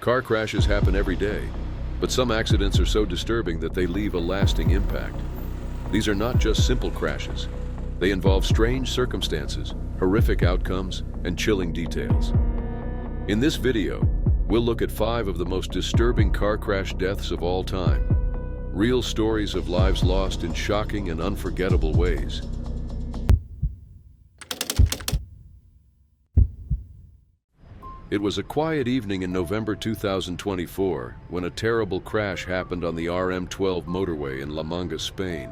Car crashes happen every day, but some accidents are so disturbing that they leave a lasting impact. These are not just simple crashes. They involve strange circumstances, horrific outcomes, and chilling details. In this video, we'll look at 5 of the most disturbing car crash deaths of all time. Real stories of lives lost in shocking and unforgettable ways. It was a quiet evening in November 2024 when a terrible crash happened on the RM12 motorway in La Manga, Spain.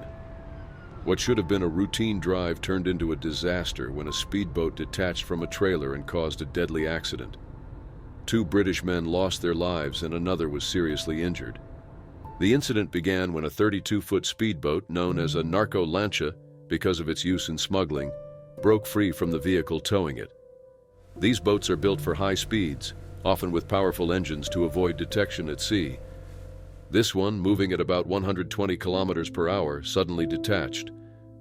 What should have been a routine drive turned into a disaster when a speedboat detached from a trailer and caused a deadly accident. 2 British men lost their lives and another was seriously injured. The incident began when a 32-foot speedboat, known as a narco lancha because of its use in smuggling, broke free from the vehicle towing it. These boats are built for high speeds, often with powerful engines to avoid detection at sea. This one, moving at about 120 kilometers per hour, suddenly detached,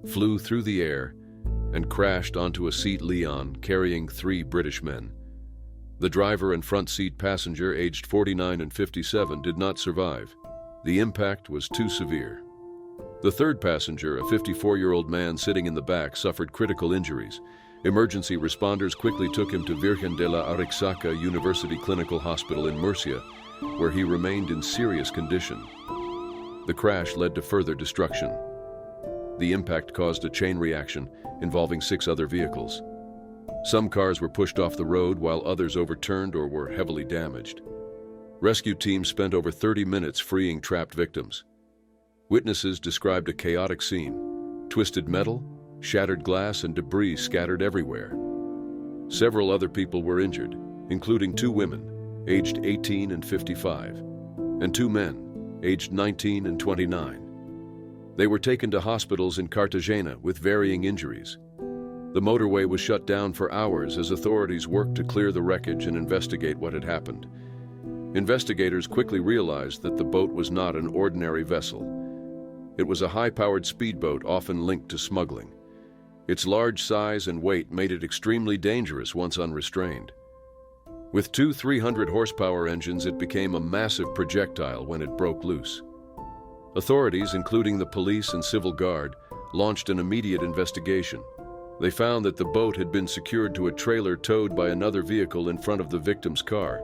flew through the air, and crashed onto a Seat Leon carrying 3 British men. The driver and front seat passenger, aged 49 and 57, did not survive. The impact was too severe. The third passenger, a 54-year-old man sitting in the back, suffered critical injuries. Emergency responders quickly took him to Virgen de la Arixaca University Clinical Hospital in Murcia, where he remained in serious condition. The crash led to further destruction. The impact caused a chain reaction involving 6 other vehicles. Some cars were pushed off the road while others overturned or were heavily damaged. Rescue teams spent over 30 minutes freeing trapped victims. Witnesses described a chaotic scene: twisted metal, shattered glass, and debris scattered everywhere. Several other people were injured, including 2 women, aged 18 and 55, and 2 men, aged 19 and 29. They were taken to hospitals in Cartagena with varying injuries. The motorway was shut down for hours as authorities worked to clear the wreckage and investigate what had happened. Investigators quickly realized that the boat was not an ordinary vessel. It was a high-powered speedboat often linked to smuggling. Its large size and weight made it extremely dangerous once unrestrained. With 2 300-horsepower engines, it became a massive projectile when it broke loose. Authorities, including the police and civil guard, launched an immediate investigation. They found that the boat had been secured to a trailer towed by another vehicle in front of the victim's car.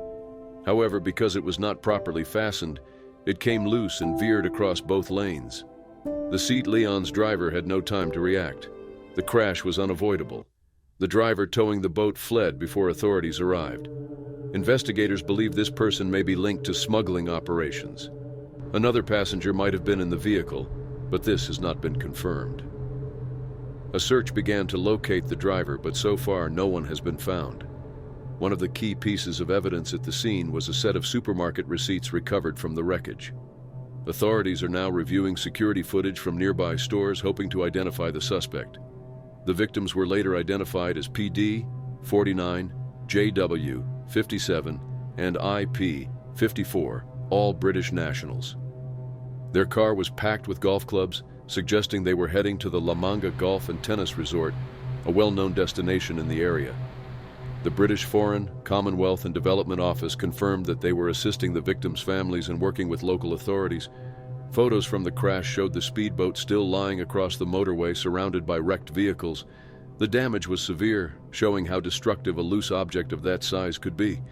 However, because it was not properly fastened, it came loose and veered across both lanes. The Seat Leon's driver had no time to react. The crash was unavoidable. The driver towing the boat fled before authorities arrived. Investigators believe this person may be linked to smuggling operations. Another passenger might have been in the vehicle, but this has not been confirmed. A search began to locate the driver, but so far no one has been found. One of the key pieces of evidence at the scene was a set of supermarket receipts recovered from the wreckage. Authorities are now reviewing security footage from nearby stores, hoping to identify the suspect. The victims were later identified as PD, 49, JW, 57, and IP, 54, all British nationals. Their car was packed with golf clubs, suggesting they were heading to the La Manga Golf and Tennis Resort, a well-known destination in the area. The British Foreign, Commonwealth and Development Office confirmed that they were assisting the victims' families and working with local authorities. Photos from the crash showed the speedboat still lying across the motorway surrounded by wrecked vehicles. The damage was severe, showing how destructive a loose object of that size could be.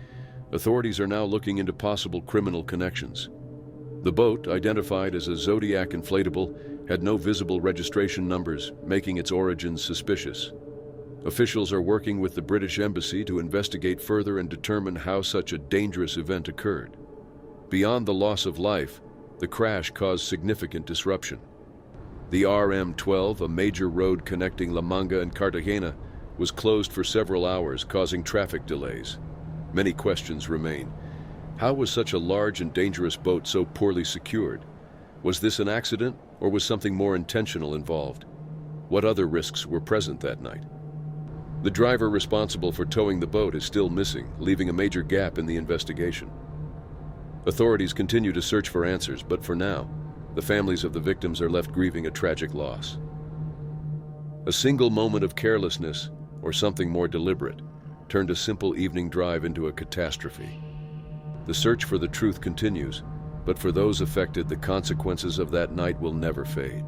Authorities are now looking into possible criminal connections. The boat, identified as a Zodiac inflatable, had no visible registration numbers, making its origins suspicious. Officials are working with the British Embassy to investigate further and determine how such a dangerous event occurred. Beyond the loss of life, the crash caused significant disruption. The RM12, a major road connecting La Manga and Cartagena, was closed for several hours, causing traffic delays. Many questions remain. How was such a large and dangerous boat so poorly secured? Was this an accident, or was something more intentional involved? What other risks were present that night? The driver responsible for towing the boat is still missing, leaving a major gap in the investigation. Authorities continue to search for answers, but for now, the families of the victims are left grieving a tragic loss. A single moment of carelessness, or something more deliberate, turned a simple evening drive into a catastrophe. The search for the truth continues, but for those affected, the consequences of that night will never fade.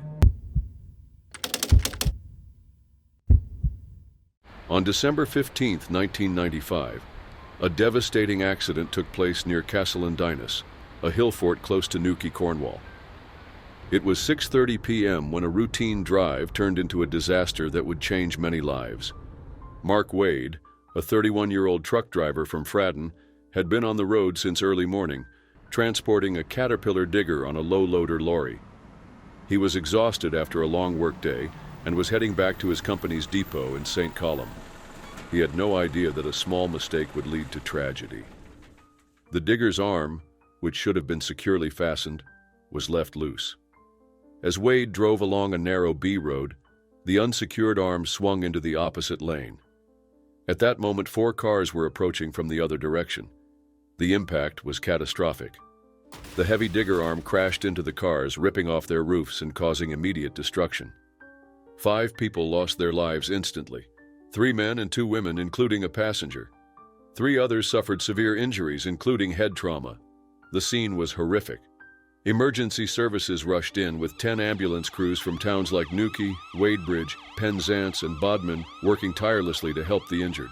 On December 15, 1995, a devastating accident took place near Castlendinus, a hill fort close to Newquay, Cornwall. It was 6:30 p.m. when a routine drive turned into a disaster that would change many lives. Mark Wade, a 31-year-old truck driver from Fradden, had been on the road since early morning, transporting a Caterpillar digger on a low-loader lorry. He was exhausted after a long workday and was heading back to his company's depot in St. Columb. He had no idea that a small mistake would lead to tragedy. The digger's arm, which should have been securely fastened, was left loose. As Wade drove along a narrow B road, the unsecured arm swung into the opposite lane. At that moment, 4 cars were approaching from the other direction. The impact was catastrophic. The heavy digger arm crashed into the cars, ripping off their roofs and causing immediate destruction. 5 people lost their lives instantly. 3 men and 2 women, including a passenger. 3 others suffered severe injuries, including head trauma. The scene was horrific. Emergency services rushed in with 10 ambulance crews from towns like Newquay, Wadebridge, Penzance, and Bodmin working tirelessly to help the injured.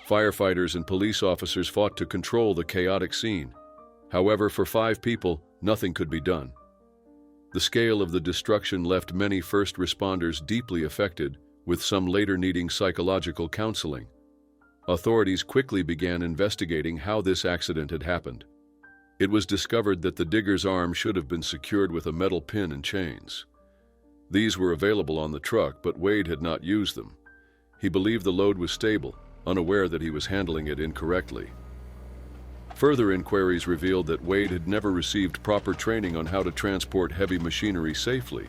Firefighters and police officers fought to control the chaotic scene. However, for 5 people, nothing could be done. The scale of the destruction left many first responders deeply affected, with some later needing psychological counseling. Authorities quickly began investigating how this accident had happened. It was discovered that the digger's arm should have been secured with a metal pin and chains. These were available on the truck, but Wade had not used them. He believed the load was stable, unaware that he was handling it incorrectly. Further inquiries revealed that Wade had never received proper training on how to transport heavy machinery safely.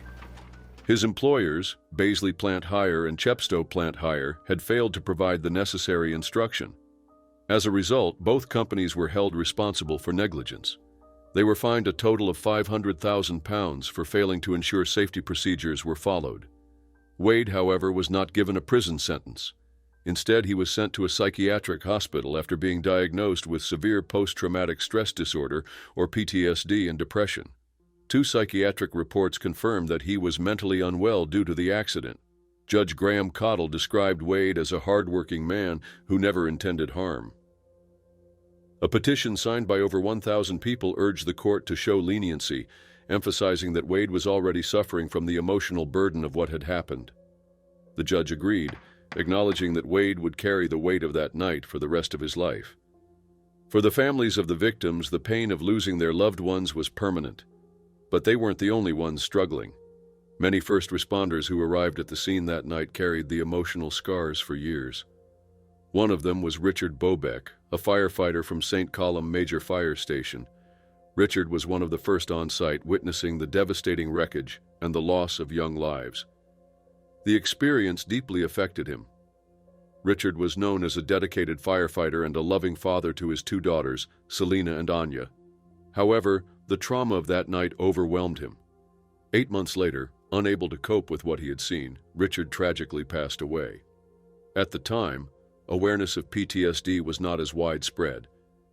His employers, Baisley Plant Hire and Chepstow Plant Hire, had failed to provide the necessary instruction. As a result, both companies were held responsible for negligence. They were fined a total of £500,000 for failing to ensure safety procedures were followed. Wade, however, was not given a prison sentence. Instead, he was sent to a psychiatric hospital after being diagnosed with severe post-traumatic stress disorder, or PTSD, and depression. 2 psychiatric reports confirmed that he was mentally unwell due to the accident. Judge Graham Cottle described Wade as a hard-working man who never intended harm. A petition signed by over 1,000 people urged the court to show leniency, emphasizing that Wade was already suffering from the emotional burden of what had happened. The judge agreed, acknowledging that Wade would carry the weight of that night for the rest of his life. For the families of the victims, the pain of losing their loved ones was permanent. But they weren't the only ones struggling. Many first responders who arrived at the scene that night carried the emotional scars for years. One of them was Richard Bobeck, a firefighter from St. Columb Major Fire Station. Richard was one of the first on site, witnessing the devastating wreckage and the loss of young lives. The experience deeply affected him. Richard was known as a dedicated firefighter and a loving father to his 2 daughters, Selena and Anya. However, the trauma of that night overwhelmed him. 8 months later, unable to cope with what he had seen, Richard tragically passed away. At the time, awareness of PTSD was not as widespread,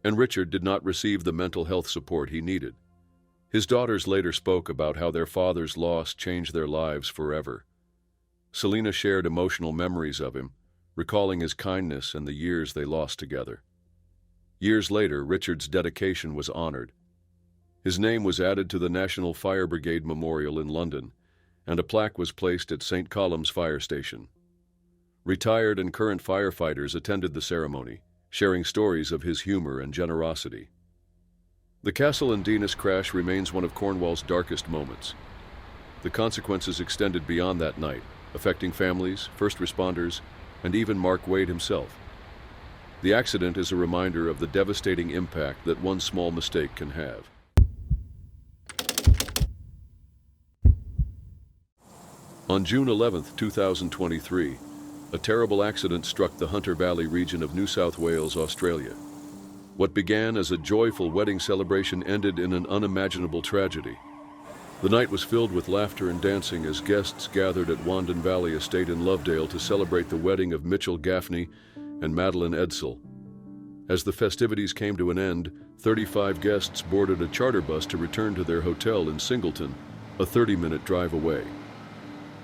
and Richard did not receive the mental health support he needed. His daughters later spoke about how their father's loss changed their lives forever. Selena shared emotional memories of him, recalling his kindness and the years they lost together. Years later, Richard's dedication was honored. His name was added to the National Fire Brigade Memorial in London, and a plaque was placed at St. Colum's Fire Station. Retired and current firefighters attended the ceremony, sharing stories of his humor and generosity. The Castlendinus crash remains one of Cornwall's darkest moments. The consequences extended beyond that night, affecting families, first responders, and even Mark Wade himself. The accident is a reminder of the devastating impact that one small mistake can have. On June 11, 2023, a terrible accident struck the Hunter Valley region of New South Wales, Australia. What began as a joyful wedding celebration ended in an unimaginable tragedy. The night was filled with laughter and dancing as guests gathered at Wandon Valley Estate in Lovedale to celebrate the wedding of Mitchell Gaffney and Madeline Edsel. As the festivities came to an end, 35 guests boarded a charter bus to return to their hotel in Singleton, a 30-minute drive away.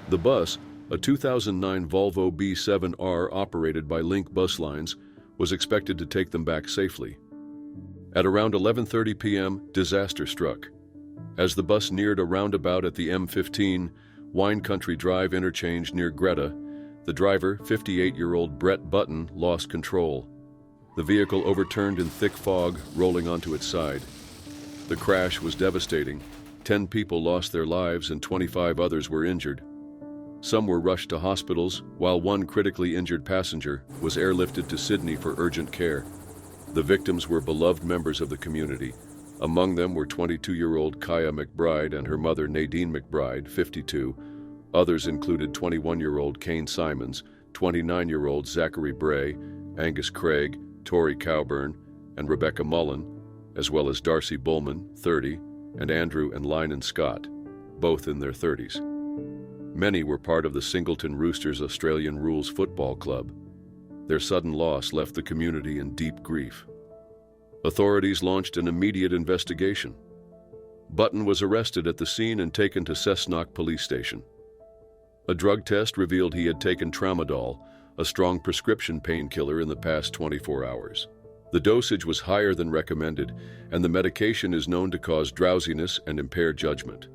The bus, a 2009 Volvo B7R operated by Link Bus Lines, was expected to take them back safely. At around 11:30 p.m., disaster struck. As the bus neared a roundabout at the M15 Wine Country Drive interchange near Greta, the driver, 58-year-old Brett Button, lost control. The vehicle overturned in thick fog, rolling onto its side. The crash was devastating. 10 people lost their lives and 25 others were injured. Some were rushed to hospitals, while one critically injured passenger was airlifted to Sydney for urgent care. The victims were beloved members of the community. Among them were 22-year-old Kaya McBride and her mother Nadine McBride, 52. Others included 21-year-old Kane Simons, 29-year-old Zachary Bray, Angus Craig, Tori Cowburn, and Rebecca Mullen, as well as Darcy Bullman, 30, and Andrew and Lynon Scott, both in their 30s. Many were part of the Singleton Roosters Australian Rules Football Club. Their sudden loss left the community in deep grief. Authorities launched an immediate investigation. Button was arrested at the scene and taken to Cessnock Police Station. A drug test revealed he had taken tramadol, a strong prescription painkiller, in the past 24 hours. The dosage was higher than recommended, and the medication is known to cause drowsiness and impair judgment.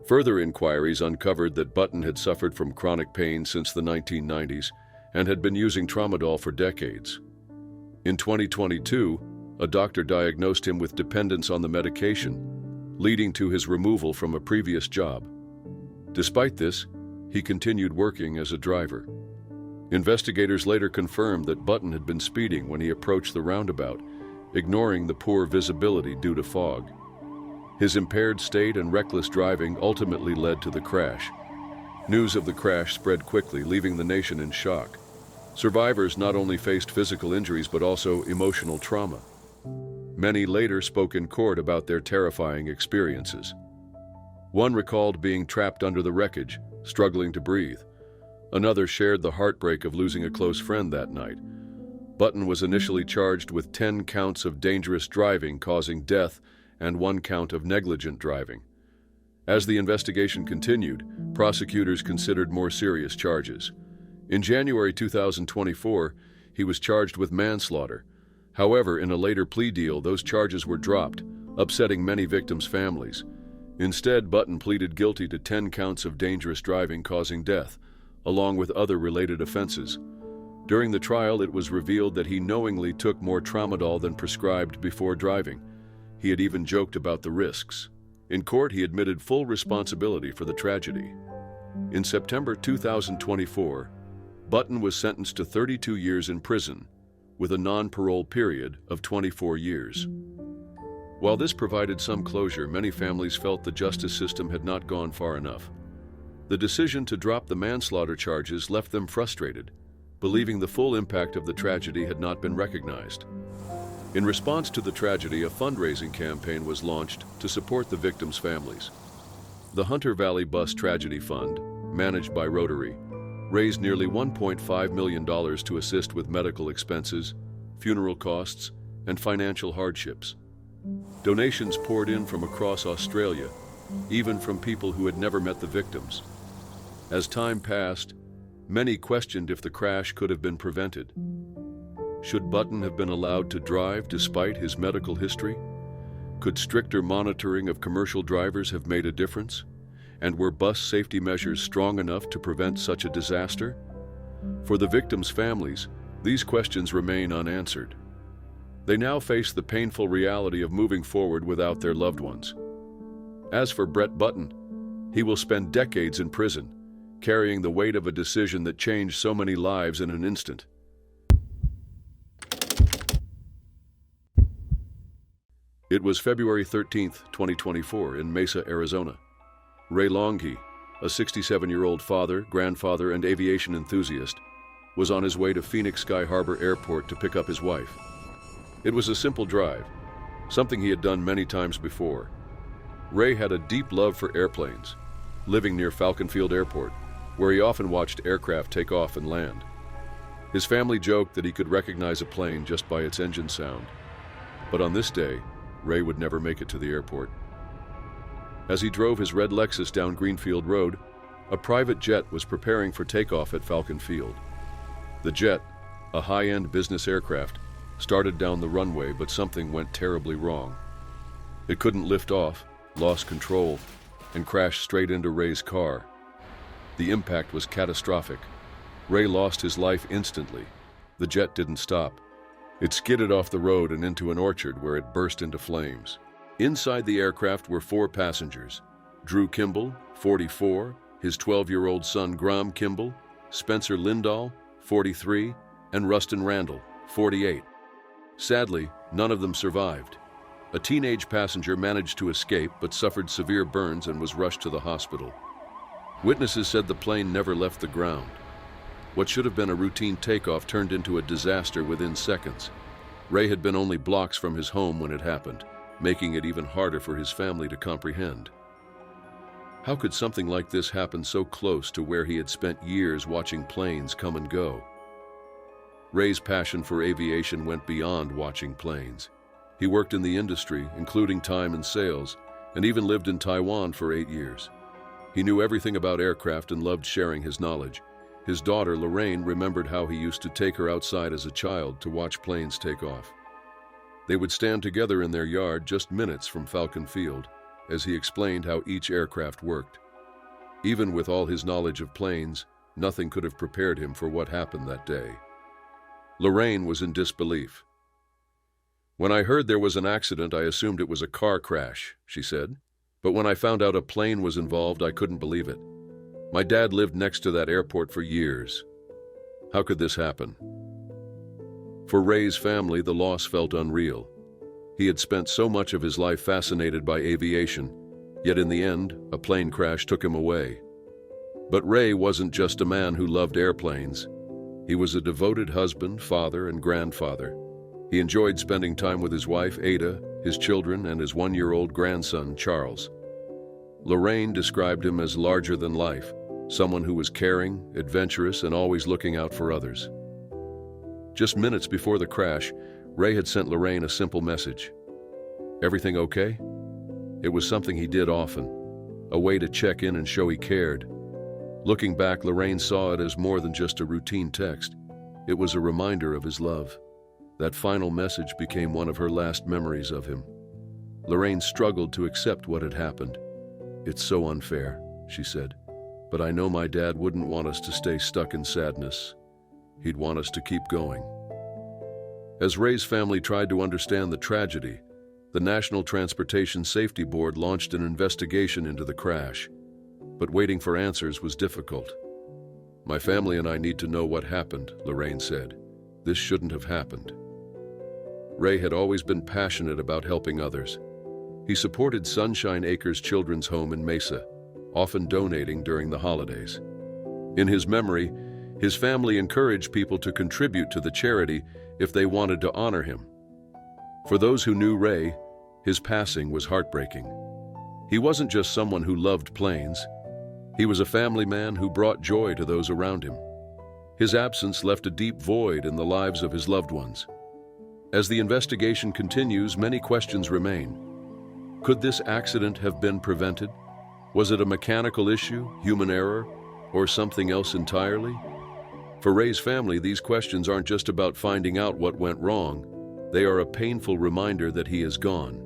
Further inquiries uncovered that Button had suffered from chronic pain since the 1990s and had been using tramadol for decades. In 2022, a doctor diagnosed him with dependence on the medication, leading to his removal from a previous job. Despite this, he continued working as a driver. Investigators later confirmed that Button had been speeding when he approached the roundabout, ignoring the poor visibility due to fog. His impaired state and reckless driving ultimately led to the crash. News of the crash spread quickly, leaving the nation in shock. Survivors not only faced physical injuries but also emotional trauma. Many later spoke in court about their terrifying experiences. One recalled being trapped under the wreckage, struggling to breathe. Another shared the heartbreak of losing a close friend that night. Button was initially charged with 10 counts of dangerous driving causing death and 1 count of negligent driving. As the investigation continued, prosecutors considered more serious charges. In January 2024, he was charged with manslaughter. However, in a later plea deal, those charges were dropped, upsetting many victims' families. Instead, Button pleaded guilty to 10 counts of dangerous driving causing death, along with other related offenses. During the trial, it was revealed that he knowingly took more tramadol than prescribed before driving. He had even joked about the risks. In court, he admitted full responsibility for the tragedy. In September 2024, Button was sentenced to 32 years in prison, with a non-parole period of 24 years. While this provided some closure, many families felt the justice system had not gone far enough. The decision to drop the manslaughter charges left them frustrated, believing the full impact of the tragedy had not been recognized. In response to the tragedy, a fundraising campaign was launched to support the victims' families. The Hunter Valley Bus Tragedy Fund, managed by Rotary, raised nearly $1.5 million to assist with medical expenses, funeral costs, and financial hardships. Donations poured in from across Australia, even from people who had never met the victims. As time passed, many questioned if the crash could have been prevented. Should Button have been allowed to drive despite his medical history? Could stricter monitoring of commercial drivers have made a difference? And were bus safety measures strong enough to prevent such a disaster? For the victims' families, these questions remain unanswered. They now face the painful reality of moving forward without their loved ones. As for Brett Button, he will spend decades in prison, carrying the weight of a decision that changed so many lives in an instant. It was February 13, 2024, in Mesa, Arizona. Ray Longhi, a 67-year-old father, grandfather, and aviation enthusiast, was on his way to Phoenix Sky Harbor Airport to pick up his wife. It was a simple drive, something he had done many times before. Ray had a deep love for airplanes, living near Falcon Field Airport, where he often watched aircraft take off and land. His family joked that he could recognize a plane just by its engine sound. But on this day, Ray would never make it to the airport. As he drove his red Lexus down Greenfield Road, a private jet was preparing for takeoff at Falcon Field. The jet, a high-end business aircraft, started down the runway, but something went terribly wrong. It couldn't lift off, lost control, and crashed straight into Ray's car. The impact was catastrophic. Ray lost his life instantly. The jet didn't stop. It skidded off the road and into an orchard where it burst into flames. Inside the aircraft were 4 passengers: Drew Kimball, 44, his 12-year-old son Graham Kimball, Spencer Lindahl, 43, and Rustin Randall, 48. Sadly, none of them survived. A teenage passenger managed to escape but suffered severe burns and was rushed to the hospital. Witnesses said the plane never left the ground. What should have been a routine takeoff turned into a disaster within seconds. Ray had been only blocks from his home when it happened, making it even harder for his family to comprehend. How could something like this happen so close to where he had spent years watching planes come and go? Ray's passion for aviation went beyond watching planes. He worked in the industry, including time and sales, and even lived in Taiwan for 8 years. He knew everything about aircraft and loved sharing his knowledge. His daughter, Lorraine, remembered how he used to take her outside as a child to watch planes take off. They would stand together in their yard just minutes from Falcon Field, as he explained how each aircraft worked. Even with all his knowledge of planes, nothing could have prepared him for what happened that day. Lorraine was in disbelief. "When I heard there was an accident, I assumed it was a car crash," she said. "But when I found out a plane was involved, I couldn't believe it. My dad lived next to that airport for years. How could this happen?" For Ray's family, the loss felt unreal. He had spent so much of his life fascinated by aviation, yet in the end, a plane crash took him away. But Ray wasn't just a man who loved airplanes. He was a devoted husband, father, and grandfather. He enjoyed spending time with his wife, Ada, his children, and his 1-year-old grandson, Charles. Lorraine described him as larger than life, someone who was caring, adventurous, and always looking out for others. Just minutes before the crash, Ray had sent Lorraine a simple message. "Everything okay?" It was something he did often, a way to check in and show he cared. Looking back, Lorraine saw it as more than just a routine text. It was a reminder of his love. That final message became one of her last memories of him. Lorraine struggled to accept what had happened. "It's so unfair," she said, "but I know my dad wouldn't want us to stay stuck in sadness. He'd want us to keep going." As Ray's family tried to understand the tragedy, the National Transportation Safety Board launched an investigation into the crash. But waiting for answers was difficult. "My family and I need to know what happened," Lorraine said. "This shouldn't have happened." Ray had always been passionate about helping others. He supported Sunshine Acres Children's Home in Mesa, often donating during the holidays. In his memory, his family encouraged people to contribute to the charity if they wanted to honor him. For those who knew Ray, his passing was heartbreaking. He wasn't just someone who loved planes. He was a family man who brought joy to those around him. His absence left a deep void in the lives of his loved ones. As the investigation continues, many questions remain. Could this accident have been prevented? Was it a mechanical issue, human error, or something else entirely? For Ray's family, these questions aren't just about finding out what went wrong. They are a painful reminder that he is gone.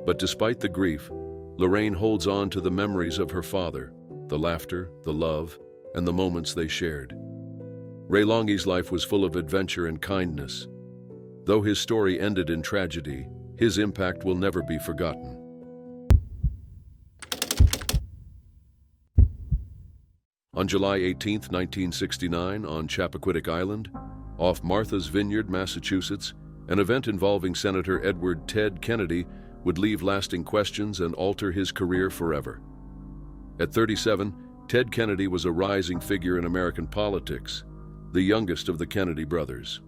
But despite the grief, Lorraine holds on to the memories of her father, the laughter, the love, and the moments they shared. Ray Longy's life was full of adventure and kindness. Though his story ended in tragedy, his impact will never be forgotten. On July 18, 1969, on Chappaquiddick Island, off Martha's Vineyard, Massachusetts, an event involving Senator Edward "Ted" Kennedy would leave lasting questions and alter his career forever. At 37, Ted Kennedy was a rising figure in American politics, the youngest of the Kennedy brothers.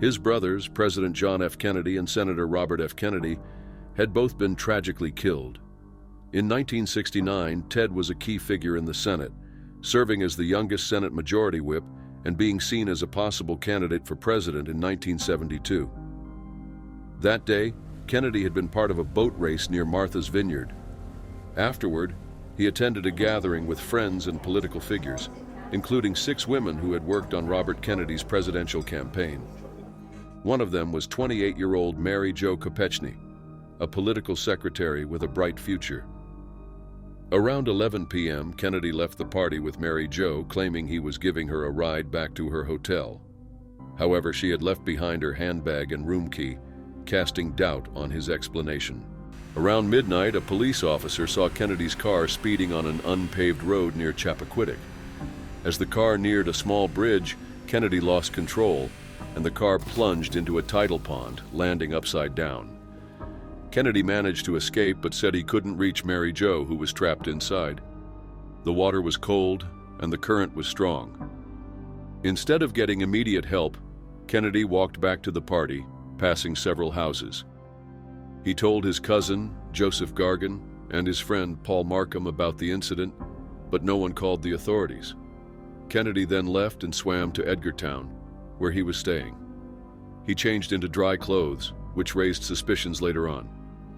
His brothers, President John F. Kennedy and Senator Robert F. Kennedy, had both been tragically killed. In 1969, Ted was a key figure in the Senate, serving as the youngest Senate Majority Whip and being seen as a possible candidate for president in 1972. That day, Kennedy had been part of a boat race near Martha's Vineyard. Afterward, he attended a gathering with friends and political figures, including 6 women who had worked on Robert Kennedy's presidential campaign. One of them was 28-year-old Mary Jo Kopechne, a political secretary with a bright future. Around 11 p.m., Kennedy left the party with Mary Jo, claiming he was giving her a ride back to her hotel. However, she had left behind her handbag and room key, casting doubt on his explanation. Around midnight, a police officer saw Kennedy's car speeding on an unpaved road near Chappaquiddick. As the car neared a small bridge, Kennedy lost control, and the car plunged into a tidal pond, landing upside down. Kennedy managed to escape, but said he couldn't reach Mary Jo, who was trapped inside. The water was cold, and the current was strong. Instead of getting immediate help, Kennedy walked back to the party, passing several houses. He told his cousin, Joseph Gargan, and his friend, Paul Markham, about the incident, but no one called the authorities. Kennedy then left and swam to Edgartown, where he was staying. He changed into dry clothes, which raised suspicions later on.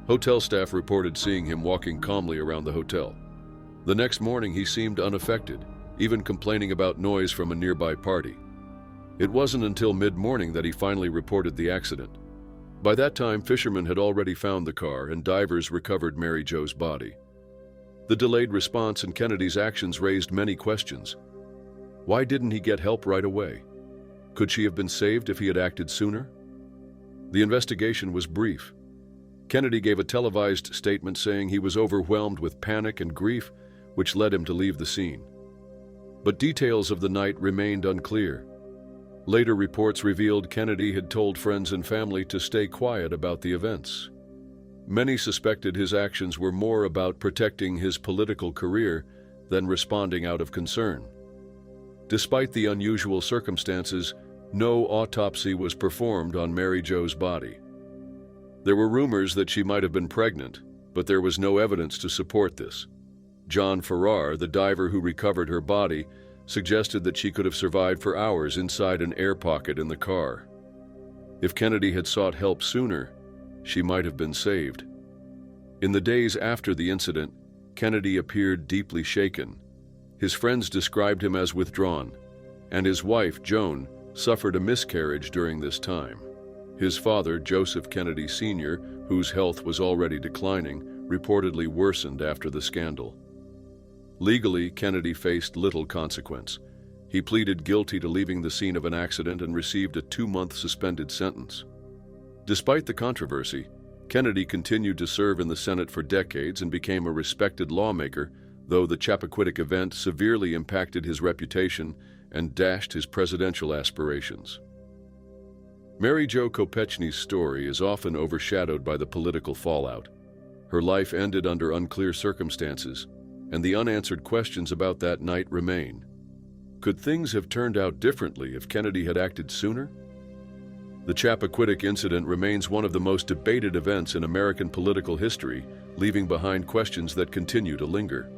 Hotel staff reported seeing him walking calmly around the hotel. The next morning, he seemed unaffected, even complaining about noise from a nearby party. It wasn't until mid-morning that he finally reported the accident. By that time, fishermen had already found the car, and divers recovered Mary Jo's body. The delayed response and Kennedy's actions raised many questions. Why didn't he get help right away? Could she have been saved if he had acted sooner? The investigation was brief. Kennedy gave a televised statement saying he was overwhelmed with panic and grief, which led him to leave the scene. But details of the night remained unclear. Later reports revealed Kennedy had told friends and family to stay quiet about the events. Many suspected his actions were more about protecting his political career than responding out of concern. Despite the unusual circumstances, no autopsy was performed on Mary Jo's body. There were rumors that she might have been pregnant, but there was no evidence to support this. John Farrar, the diver who recovered her body, suggested that she could have survived for hours inside an air pocket in the car. If Kennedy had sought help sooner, she might have been saved. In the days after the incident, Kennedy appeared deeply shaken. His friends described him as withdrawn, and his wife, Joan, suffered a miscarriage during this time. His father, Joseph Kennedy Sr., whose health was already declining, reportedly worsened after the scandal. Legally, Kennedy faced little consequence. He pleaded guilty to leaving the scene of an accident and received a 2-month suspended sentence. Despite the controversy, Kennedy continued to serve in the Senate for decades and became a respected lawmaker, though the Chappaquiddick event severely impacted his reputation and dashed his presidential aspirations. Mary Jo Kopechne's story is often overshadowed by the political fallout. Her life ended under unclear circumstances, and the unanswered questions about that night remain. Could things have turned out differently if Kennedy had acted sooner? The Chappaquiddick incident remains one of the most debated events in American political history, leaving behind questions that continue to linger.